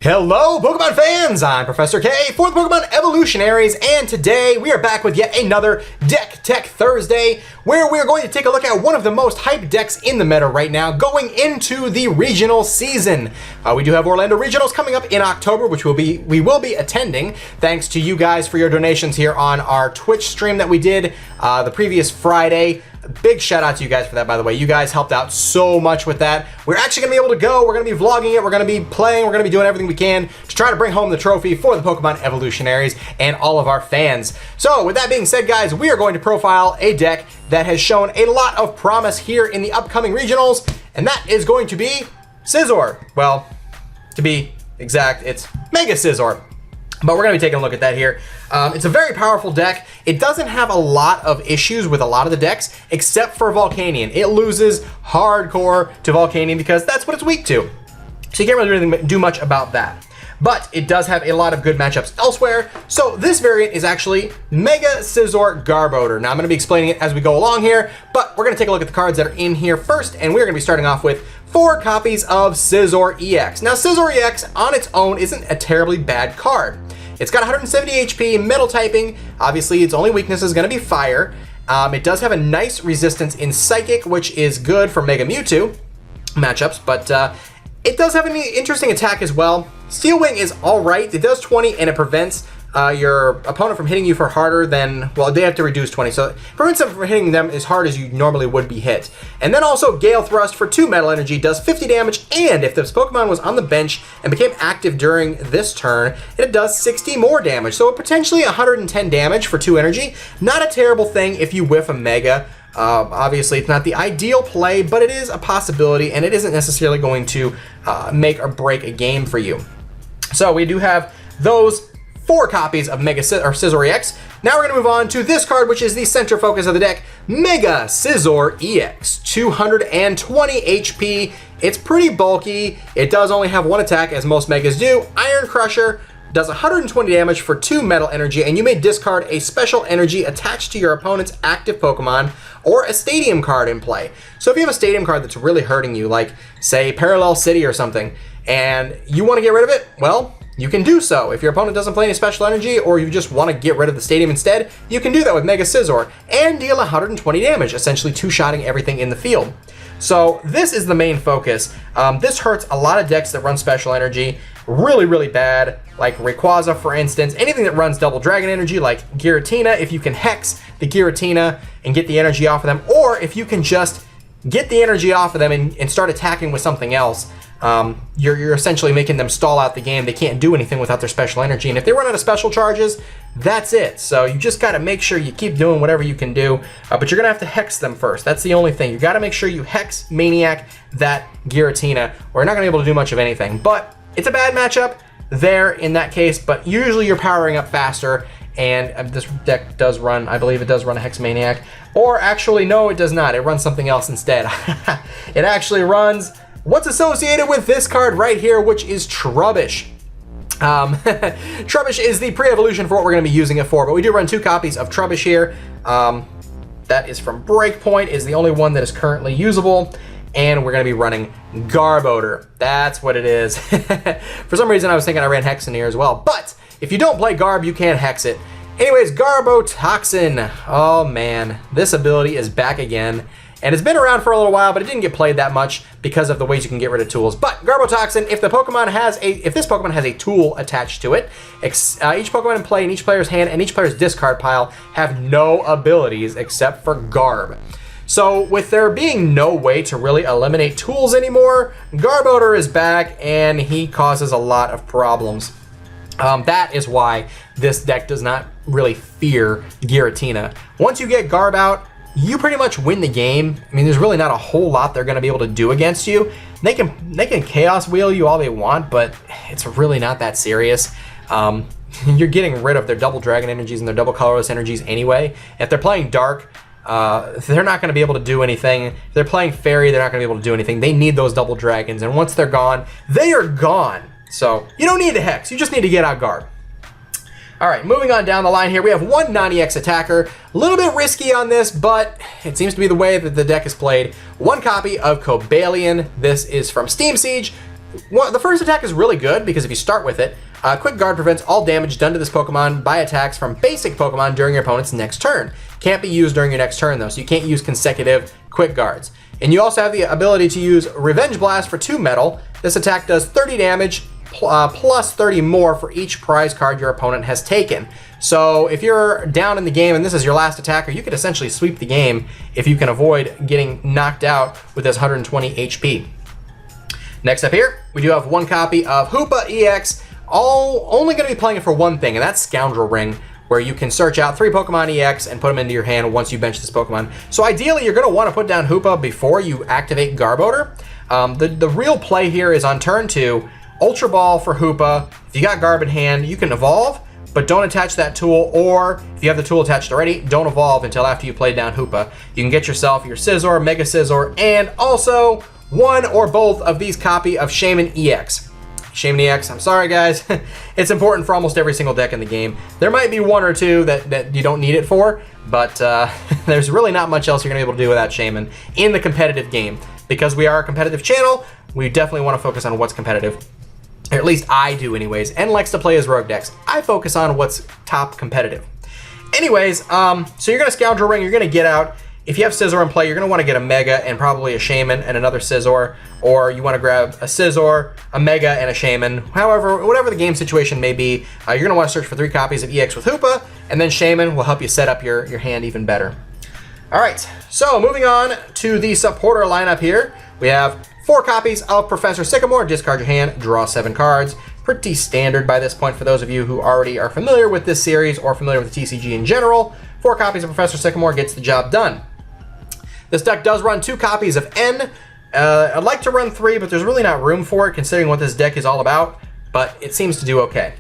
Hello Pokemon fans, I'm Professor K for the Pokemon Evolutionaries, and today we are back with yet another Deck Tech Thursday, where we're going to take a look at one of the most hyped decks in the meta right now going into the regional season. We do have Orlando Regionals coming up in October, which we will be attending, thanks to you guys for your donations here on our Twitch stream that we did the previous Friday. Big shout out to you guys for that, by the way. You guys helped out so much with that. We're actually going to be able to go. We're going to be vlogging it. We're going to be playing. We're going to be doing everything we can to try to bring home the trophy for the Pokemon Evolutionaries and all of our fans. So with that being said, guys, we are going to profile a deck that has shown a lot of promise here in the upcoming regionals, and that is going to be Scizor. Well, to be exact, it's Mega Scizor. But we're going to be taking a look at that here. It's a very powerful deck. It doesn't have a lot of issues with a lot of the decks, except for Volcanion. It loses hardcore to Volcanion because that's what it's weak to. So you can't really do much about that. But it does have a lot of good matchups elsewhere. So this variant is actually Mega Scizor Garbotoxin. Now I'm going to be explaining it as we go along here, but we're going to take a look at the cards that are in here first, and we're going to be starting off with 4 copies of Scizor EX. Now Scizor EX on its own isn't a terribly bad card. It's got 170 HP, metal typing. Obviously, its only weakness is going to be fire. It does have a nice resistance in Psychic, which is good for Mega Mewtwo matchups, but it does have an interesting attack as well. Steel Wing is all right. It does 20, and it prevents your opponent from hitting you for harder than, well, they have to reduce 20, so it prevents them from hitting them as hard as you normally would be hit. And then also Gale Thrust for 2 metal energy does 50 damage, and if this Pokemon was on the bench and became active during this turn, it does 60 more damage. So potentially 110 damage for 2 energy. Not a terrible thing if you whiff a Mega. Obviously, it's not the ideal play, but it is a possibility, and it isn't necessarily going to make or break a game for you. So we do have those 4 copies of Scizor EX. Now we're going to move on to this card, which is the center focus of the deck, Mega Scizor EX, 220 HP. It's pretty bulky. It does only have 1 attack, as most Megas do. Iron Crusher does 120 damage for 2 metal energy, and you may discard a special energy attached to your opponent's active Pokemon or a stadium card in play. So if you have a stadium card that's really hurting you, like, say, Parallel City or something, and you want to get rid of it, well, you can do so. If your opponent doesn't play any special energy, or you just want to get rid of the stadium instead, you can do that with Mega Scizor and deal 120 damage, essentially 2-shotting everything in the field. So this is the main focus. This hurts a lot of decks that run special energy really, really bad, like Rayquaza, for instance. Anything that runs double dragon energy, like Giratina, if you can Hex the Giratina and get the energy off of them, or if you can just get the energy off of them and start attacking with something else, you're essentially making them stall out the game. They can't do anything without their special energy, and if they run out of special charges, that's it. So you just got to make sure you keep doing whatever you can do, but you're gonna have to Hex them first. That's the only thing. You got to make sure you Hex Maniac that Giratina, or you're not gonna be able to do much of anything. But it's a bad matchup there in that case, but usually you're powering up faster, and this deck does run, I believe it does run a Hex Maniac, or actually no, it does not. It runs something else instead. It actually runs what's associated with this card right here, which is Trubbish. Trubbish is the pre-evolution for what we're going to be using it for, but we do run 2 copies of Trubbish here. That is from Breakpoint, is the only one that is currently usable, and we're going to be running Garbotoxin. That's what it is. For some reason, I was thinking I ran Hex in here as well, but if you don't play Garb, you can't Hex it. Anyways, Garbotoxin. Oh man, this ability is back again. And it's been around for a little while, but it didn't get played that much because of the ways you can get rid of tools. But Garbotoxin, if this Pokemon has a tool attached to it, each Pokemon in play in each player's hand and each player's discard pile have no abilities except for Garb. So with there being no way to really eliminate tools anymore, Garbotoxin is back and he causes a lot of problems. That is why this deck does not really fear Giratina. Once you get Garb out, you pretty much win the game. I mean, there's really not a whole lot they're going to be able to do against you. They can Chaos Wheel you all they want, but it's really not that serious. You're getting rid of their double dragon energies and their double colorless energies anyway. If they're playing Dark, they're not going to be able to do anything. If they're playing Fairy, they're not going to be able to do anything. They need those double dragons, and once they're gone, they are gone. So you don't need to Hex. You just need to get out Garb. All right, moving on down the line here, we have 1 non-EX attacker. A little bit risky on this, but it seems to be the way that the deck is played. 1 copy of Cobalion. This is from Steam Siege. the first attack is really good because if you start with it, Quick Guard prevents all damage done to this Pokemon by attacks from basic Pokemon during your opponent's next turn. Can't be used during your next turn though, so you can't use consecutive Quick Guards. And you also have the ability to use Revenge Blast for 2 metal. This attack does 30 damage plus 30 more for each prize card your opponent has taken. So if you're down in the game and this is your last attacker, you could essentially sweep the game if you can avoid getting knocked out with this 120 HP. Next up here, we do have 1 copy of Hoopa EX, only going to be playing it for one thing, and that's Scoundrel Ring, where you can search out 3 Pokemon EX and put them into your hand once you bench this Pokemon. So ideally, you're going to want to put down Hoopa before you activate Garbotoxin. The real play here is on turn 2, Ultra Ball for Hoopa. If you got Garb in hand, you can evolve, but don't attach that tool, or if you have the tool attached already, don't evolve until after you play down Hoopa. You can get yourself your Scizor, Mega Scizor, and also one or both of these copy of Shaman EX. Shaman EX, I'm sorry guys, it's important for almost every single deck in the game. There might be 1 or 2 that you don't need it for, but there's really not much else you're gonna be able to do without Shaman in the competitive game. Because we are a competitive channel, we definitely wanna focus on what's competitive. Or at least I do anyways, and likes to play as rogue decks. I focus on what's top competitive. Anyways, so you're gonna Scoundrel Ring, you're gonna get out. If you have Scizor in play, you're gonna wanna get a Mega and probably a Shaman and another Scizor, or you wanna grab a Scizor, a Mega, and a Shaman. However, whatever the game situation may be, you're gonna wanna search for 3 copies of EX with Hoopa, and then Shaman will help you set up your hand even better. All right, so moving on to the supporter lineup here, we have 4 copies of Professor Sycamore. Discard your hand, draw 7 cards. Pretty standard by this point for those of you who already are familiar with this series or familiar with the TCG in general. 4 copies of Professor Sycamore gets the job done. This deck does run 2 copies of N. I'd like to run 3, but there's really not room for it considering what this deck is all about, but it seems to do okay.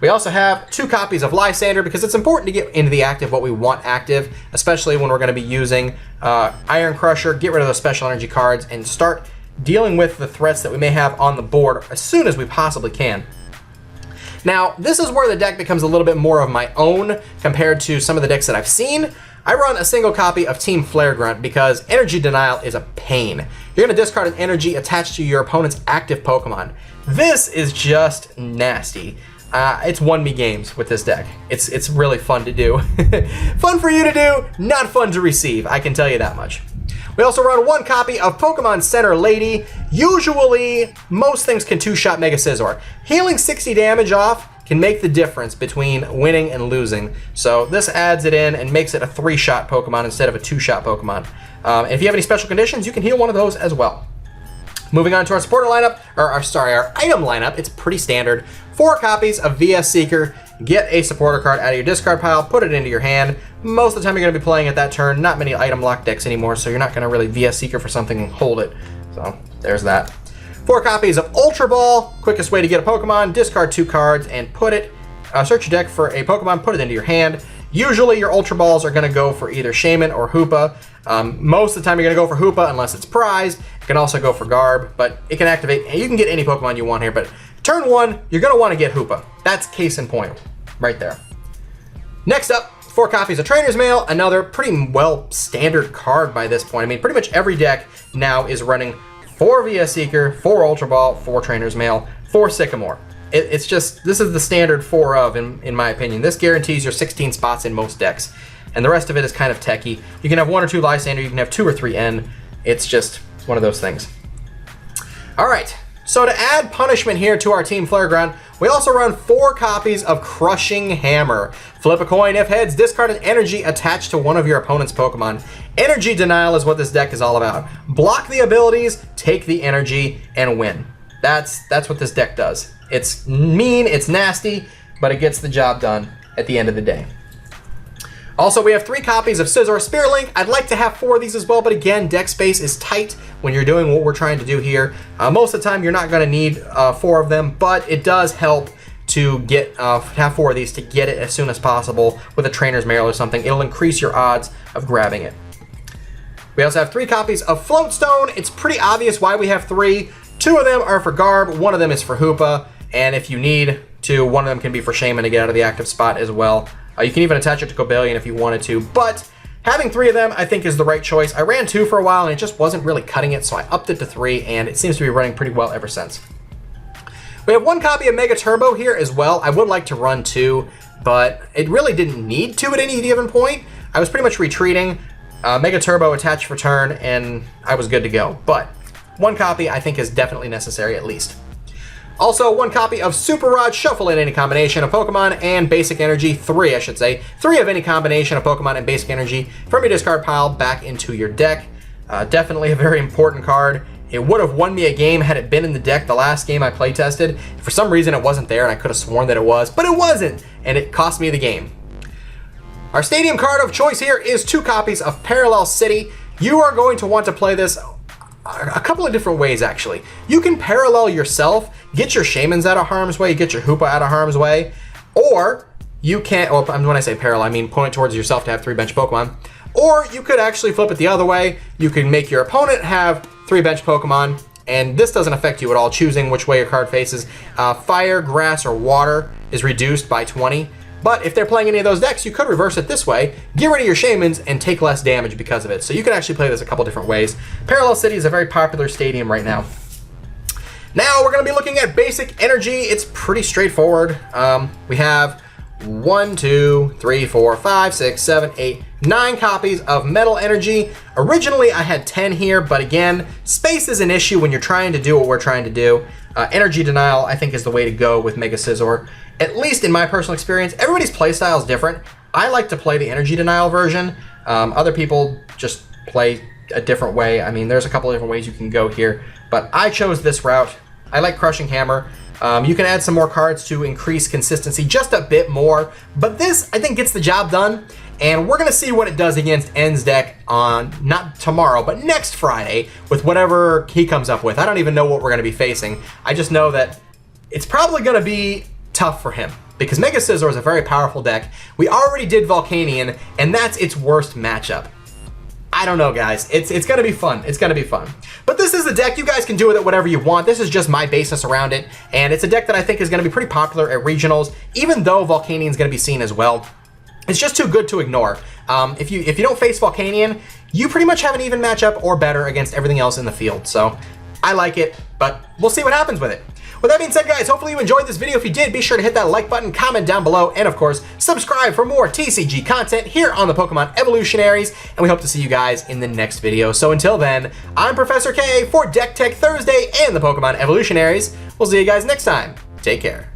We also have 2 copies of Lysander because it's important to get into the active what we want active, especially when we're going to be using Iron Crusher, get rid of those special energy cards, and start dealing with the threats that we may have on the board as soon as we possibly can. Now, this is where the deck becomes a little bit more of my own compared to some of the decks that I've seen. I run a single copy of Team Flare Grunt because Energy Denial is a pain. You're going to discard an energy attached to your opponent's active Pokemon. This is just nasty. It's 1-me games with this deck. It's really fun to do. Fun for you to do, not fun to receive, I can tell you that much. We also run 1 copy of Pokemon Center Lady. Usually, most things can 2-shot Mega Scizor. Healing 60 damage off can make the difference between winning and losing. So this adds it in and makes it a 3-shot Pokemon instead of a 2-shot Pokemon. If you have any special conditions, you can heal one of those as well. Moving on to our supporter lineup, our item lineup, it's pretty standard. 4 copies of VS Seeker. Get a supporter card out of your discard pile, put it into your hand. Most of the time you're going to be playing at that turn. Not many item lock decks anymore, so you're not going to really VS Seeker for something and hold it. So there's that. 4 copies of Ultra Ball. Quickest way to get a Pokemon, discard 2 cards and put it, search your deck for a Pokemon, put it into your hand. Usually your Ultra Balls are going to go for either Shaman or Hoopa. Most of the time you're going to go for Hoopa unless it's prized. You can also go for Garb, but it can activate, you can get any Pokemon you want here, but turn 1, you're going to want to get Hoopa. That's case in point, right there. Next up, 4 copies of Trainer's Mail, another pretty well standard card by this point. I mean, pretty much every deck now is running 4 VS Seeker, 4 Ultra Ball, 4 Trainer's Mail, 4 Sycamore. It's just, this is the standard 4 of, in my opinion. This guarantees your 16 spots in most decks, and the rest of it is kind of techie. You can have 1 or 2 Lysander, you can have 2 or 3 N. It's just one of those things. All right, so to add punishment here to our Team Flare Grunt, we also run 4 copies of Crushing Hammer. Flip a coin, if heads, discard an energy attached to one of your opponent's Pokemon. Energy Denial is what this deck is all about. Block the abilities, take the energy, and win. That's what this deck does. It's mean, it's nasty, but it gets the job done at the end of the day. Also, we have 3 copies of Scizor Spirit Link. I'd like to have 4 of these as well, but again, deck space is tight when you're doing what we're trying to do here. Most of the time, you're not going to need 4 of them, but it does help to get have 4 of these to get it as soon as possible with a Trainer's Mail or something. It'll increase your odds of grabbing it. We also have 3 copies of Floatstone. It's pretty obvious why we have 3. 2 of them are for Garb, 1 of them is for Hoopa, and if you need to, 1 of them can be for Shaman to get out of the active spot as well. You can even attach it to Cobalion if you wanted to, but Having 3 of them, I think, is the right choice. I ran 2 for a while, and it just wasn't really cutting it, so I upped it to 3, and it seems to be running pretty well ever since. We have 1 copy of Mega Turbo here as well. I would like to run 2, but it really didn't need to at any given point. I was pretty much retreating, Mega Turbo attached for turn, and I was good to go. But 1 copy I think is definitely necessary at least. Also, 1 copy of Super Rod, shuffle in any combination of Pokemon and Basic Energy, 3 I should say. 3 of any combination of Pokemon and Basic Energy from your discard pile back into your deck. Definitely a very important card. It would have won me a game had it been in the deck the last game I playtested. For some reason it wasn't there, and I could have sworn that it was, but it wasn't, and it cost me the game. Our stadium card of choice here is 2 copies of Parallel City. You are going to want to play this a couple of different ways, actually. You can parallel yourself, get your Shaymins out of harm's way, get your Hoopa out of harm's way, or you can, oh, when I say parallel, I mean point it towards yourself to have 3 bench Pokemon, or you could actually flip it the other way. You can make your opponent have 3 bench Pokemon, and this doesn't affect you at all, choosing which way your card faces. Fire, Grass, or Water is reduced by 20. But if they're playing any of those decks, you could reverse it this way, get rid of your Shaymins, and take less damage because of it. So you can actually play this a couple different ways. Parallel City is a very popular stadium right now. Now we're going to be looking at Basic Energy. It's pretty straightforward. We have 1, 2, 3, 4, 5, 6, 7, 8, 9 copies of Metal Energy. Originally I had 10 here, but again, space is an issue when you're trying to do what we're trying to do. Energy Denial, I think, is the way to go with Mega Scizor. At least in my personal experience, everybody's playstyle is different. I like to play the Energy Denial version. Other people just play a different way. I mean, there's a couple of different ways you can go here, but I chose this route. I like Crushing Hammer. You can add some more cards to increase consistency just a bit more, but this, I think, gets the job done, and we're going to see what it does against N's deck on, not tomorrow, but next Friday, with whatever he comes up with. I don't even know what we're going to be facing. I just know that it's probably going to be tough for him, because Mega Scizor is a very powerful deck. We already did Volcanion, and that's its worst matchup. I don't know, guys. It's gonna be fun. It's gonna be fun. But this is a deck. You guys can do with it whatever you want. This is just my basis around it, and it's a deck that I think is gonna be pretty popular at regionals, even though Volcanion is gonna be seen as well. It's just too good to ignore. If you don't face Volcanion, you pretty much have an even matchup or better against everything else in the field. So I like it, but we'll see what happens with it. With that being said, guys, hopefully you enjoyed this video. If you did, be sure to hit that like button, comment down below, and of course, subscribe for more TCG content here on the Pokemon Evolutionaries, and we hope to see you guys in the next video. So until then, I'm Professor K for Deck Tech Thursday and the Pokemon Evolutionaries. We'll see you guys next time. Take care.